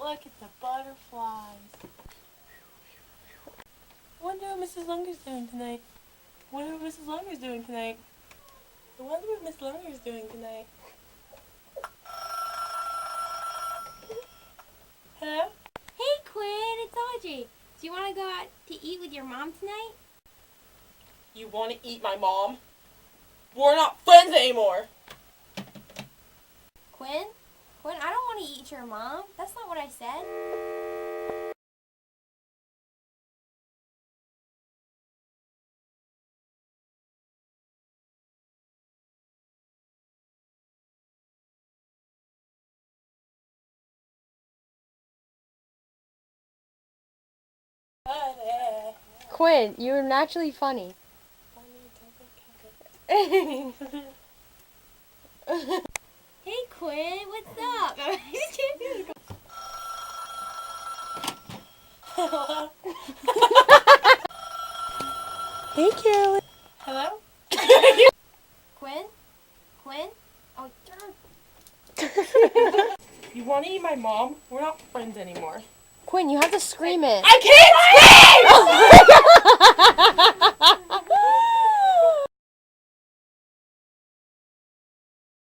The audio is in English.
Look at the butterflies. Wonder what Mrs. Lunger's doing tonight. Wonder what Mrs. Lunger's doing tonight. I wonder what Miss Lunger's doing tonight. Hello? Hey Quinn, it's Audrey. Do you want to go out to eat with your mom tonight? You want to eat my mom? We're not friends anymore. Quinn? Quinn, I don't want to eat your mom. That's not what I said. Quinn, you're naturally funny. Hey Quinn, what's up? Hello? Hey, Carolyn. Hello? Quinn? Quinn? Oh, You want to eat my mom? We're not friends anymore. Quinn, you have to scream it. I can't scream!